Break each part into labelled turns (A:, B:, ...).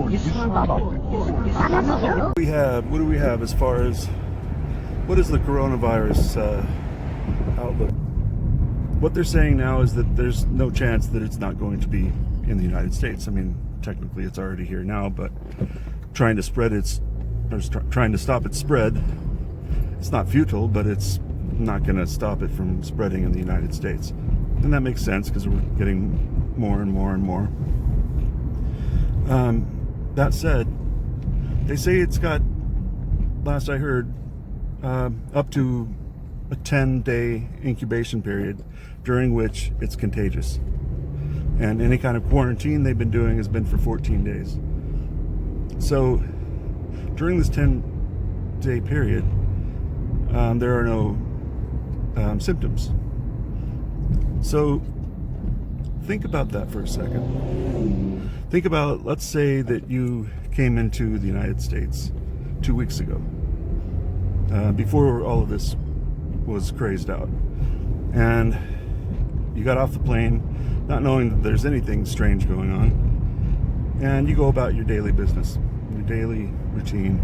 A: What do we have as far as what is the coronavirus outlook? What they're saying now is that there's no chance that it's not going to be in the United States. I mean, technically it's already here now, but trying to stop its spread, it's not futile, but it's not going to stop it from spreading in the United States. And that makes sense because we're getting more and more and more. That said, they say it's got, last I heard, up to a 10-day incubation period during which it's contagious. And any kind of quarantine they've been doing has been for 14 days. So during this 10-day period, there are no symptoms. So think about that for a second. Think about, let's say that you came into the United States 2 weeks ago, before all of this was crazed out, and you got off the plane not knowing that there's anything strange going on, and you go about your daily business, your daily routine.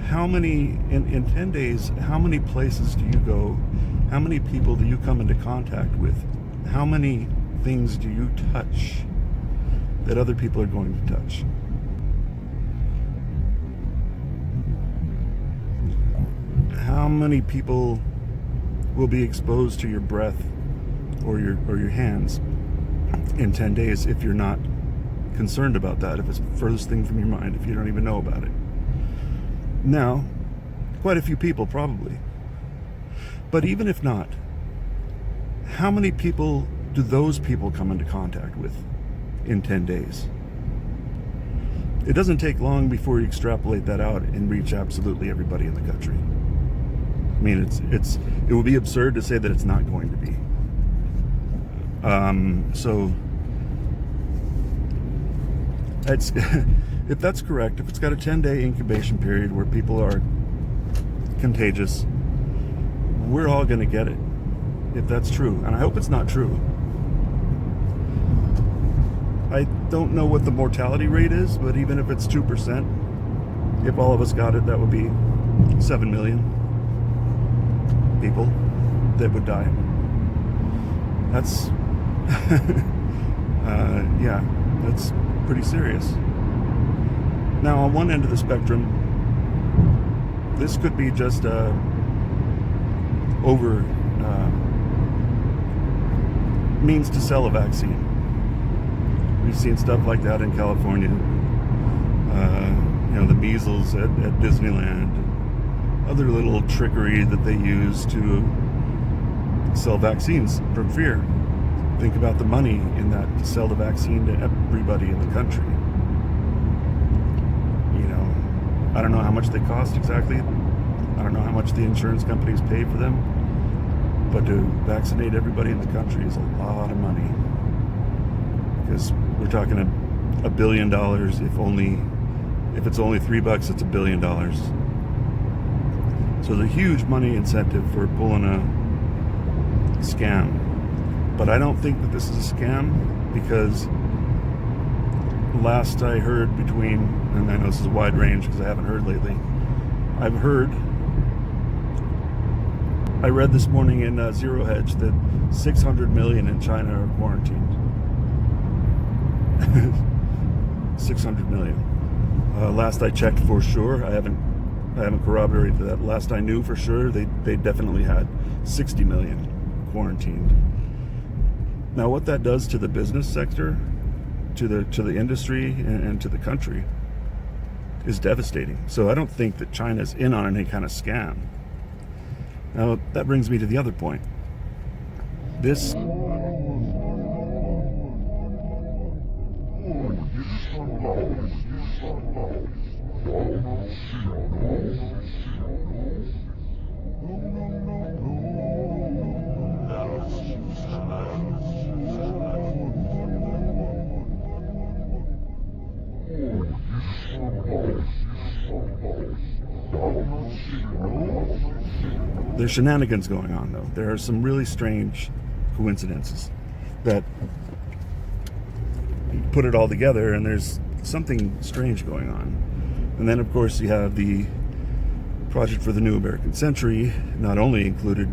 A: How many, in 10 days, how many places do you go? How many people do you come into contact with? How many things do you touch that other people are going to touch? How many people will be exposed to your breath or your hands in 10 days if you're not concerned about that, if it's the furthest thing from your mind, if you don't even know about it? Now, quite a few people probably. But even if not, how many people do those people come into contact with in 10 days? It doesn't take long before you extrapolate that out and reach absolutely everybody in the country. I mean, it would be absurd to say that it's not going to be. So it's if that's correct, if it's got a 10-day incubation period where people are contagious, we're all going to get it, if that's true. And I hope it's not true. I don't know what the mortality rate is, but even if it's 2%, if all of us got it, that would be 7 million people that would die. That's yeah, that's pretty serious. Now, on one end of the spectrum, this could be just means to sell a vaccine. We've seen stuff like that in California. The measles at Disneyland, other little trickery that they use to sell vaccines from fear. Think about the money in that to sell the vaccine to everybody in the country. I don't know how much they cost exactly. I don't know how much the insurance companies pay for them. But to vaccinate everybody in the country is a lot of money. Because we're talking $1 billion. If it's only $3, it's $1 billion. So there's a huge money incentive for pulling a scam. But I don't think that this is a scam, because last I heard and I know this is a wide range because I haven't heard lately, I read this morning in Zero Hedge that 600 million in China are quarantined. 600 million. Last I checked for sure, I haven't corroborated that. Last I knew for sure, they definitely had 60 million quarantined. Now, what that does to the business sector, to the industry, and to the country is devastating. So I don't think that China's in on any kind of scam. Now, that brings me to the other point. This there's shenanigans going on, though. There are some really strange coincidences that you put it all together, and there's something strange going on. And then, of course, you have the Project for the New American Century. Not only included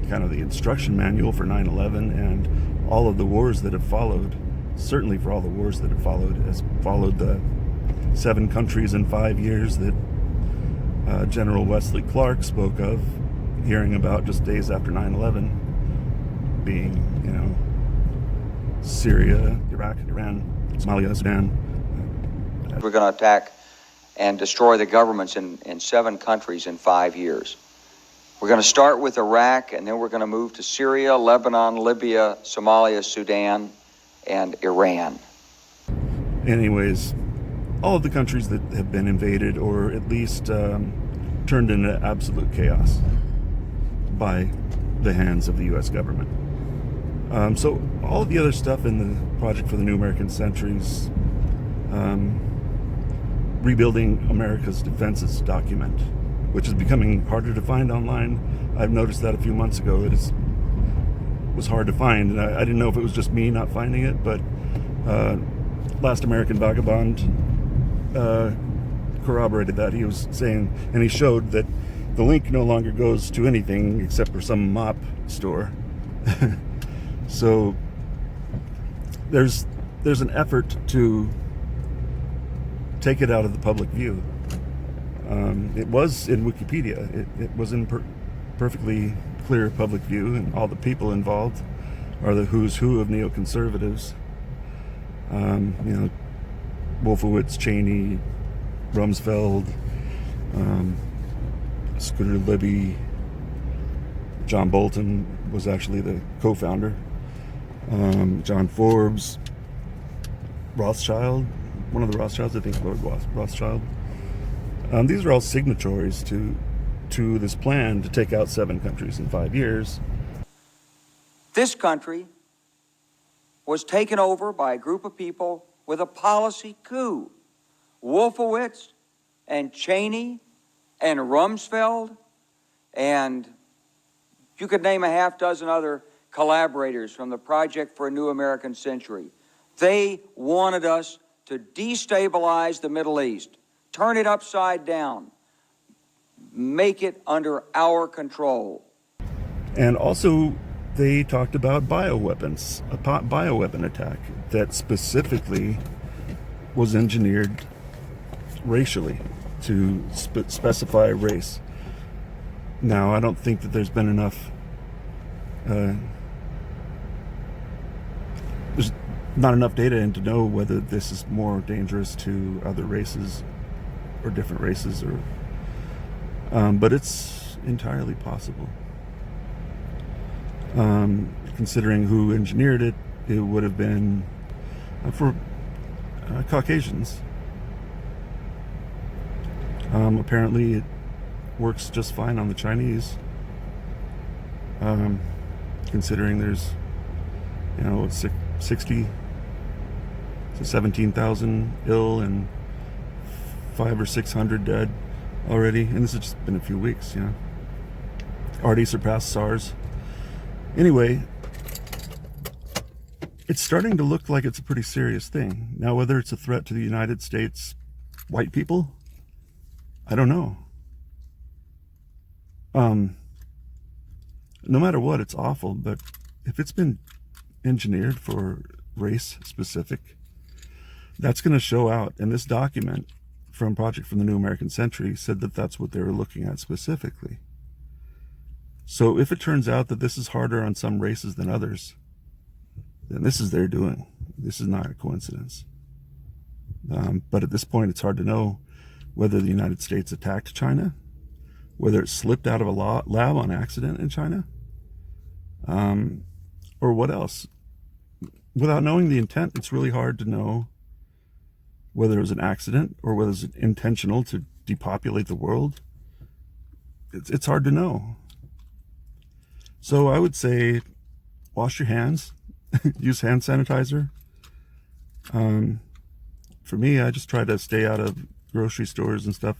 A: kind of the instruction manual for 9/11 and all of the wars that have followed, certainly for all the wars that have followed, has followed the 7 countries in 5 years that General Wesley Clark spoke of, hearing about just days after 9/11, being, Syria, Iraq, Iran, Somalia, Sudan.
B: We're going to attack and destroy the governments in 7 countries in 5 years. We're going to start with Iraq, and then we're going to move to Syria, Lebanon, Libya, Somalia, Sudan, and Iran.
A: Anyways, all of the countries that have been invaded or at least turned into absolute chaos by the hands of the U.S. government. So all of the other stuff in the Project for the New American Centuries, Rebuilding America's Defenses document, which is becoming harder to find online. I've noticed that a few months ago. It was hard to find, and I didn't know if it was just me not finding it, but Last American Vagabond corroborated that. He was saying, and he showed that the link no longer goes to anything except for some mop store. So there's an effort to take it out of the public view. It was in Wikipedia. It was in perfectly clear public view, and all the people involved are the who's who of neoconservatives. Wolfowitz, Cheney, Rumsfeld, Scooter Libby, John Bolton was actually the co-founder. John Forbes, Rothschild, one of the Rothschilds, I think Lord Rothschild. These are all signatories to this plan to take out 7 countries in 5 years.
B: This country was taken over by a group of people with a policy coup. Wolfowitz and Cheney and Rumsfeld, and you could name a half dozen other collaborators from the Project for a New American Century. They wanted us to destabilize the Middle East, turn it upside down, make it under our control.
A: And also, they talked about bioweapons, a bioweapon attack that specifically was engineered racially to specify race. Now, I don't think that there's been enough there's not enough data in to know whether this is more dangerous to other races or different races, or but it's entirely possible. Considering who engineered it, it would have been for Caucasians. Apparently it works just fine on the Chinese, considering there's 60 to 17,000 ill and 500 or 600 dead already, and this has just been a few weeks. Already surpassed SARS. Anyway, it's starting to look like it's a pretty serious thing. Now, whether it's a threat to the United States white people, I don't know. No matter what, it's awful, but if it's been engineered for race specific, that's going to show out. And this document from Project for the New American Century said that that's what they were looking at specifically. So if it turns out that this is harder on some races than others, then this is their doing. This is not a coincidence. But at this point, it's hard to know whether the United States attacked China, whether it slipped out of a lab on accident in China, or what else. Without knowing the intent, it's really hard to know whether it was an accident or whether it's intentional to depopulate the world. It's hard to know. So I would say wash your hands, use hand sanitizer. For me, I just try to stay out of grocery stores and stuff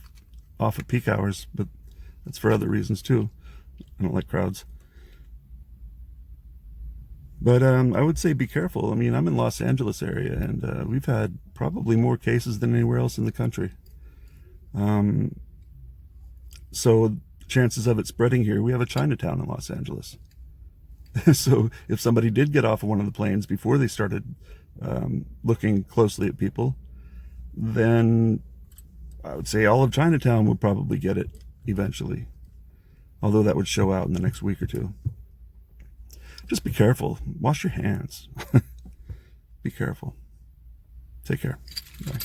A: off of peak hours, but that's for other reasons too. I don't like crowds. But I would say be careful. I mean, I'm in Los Angeles area, and we've had probably more cases than anywhere else in the country. So chances of it spreading here, we have a Chinatown in Los Angeles. So if somebody did get off of one of the planes before they started looking closely at people, then I would say all of Chinatown would probably get it eventually. Although that would show out in the next week or two. Just be careful. Wash your hands. Be careful. Take care. Bye.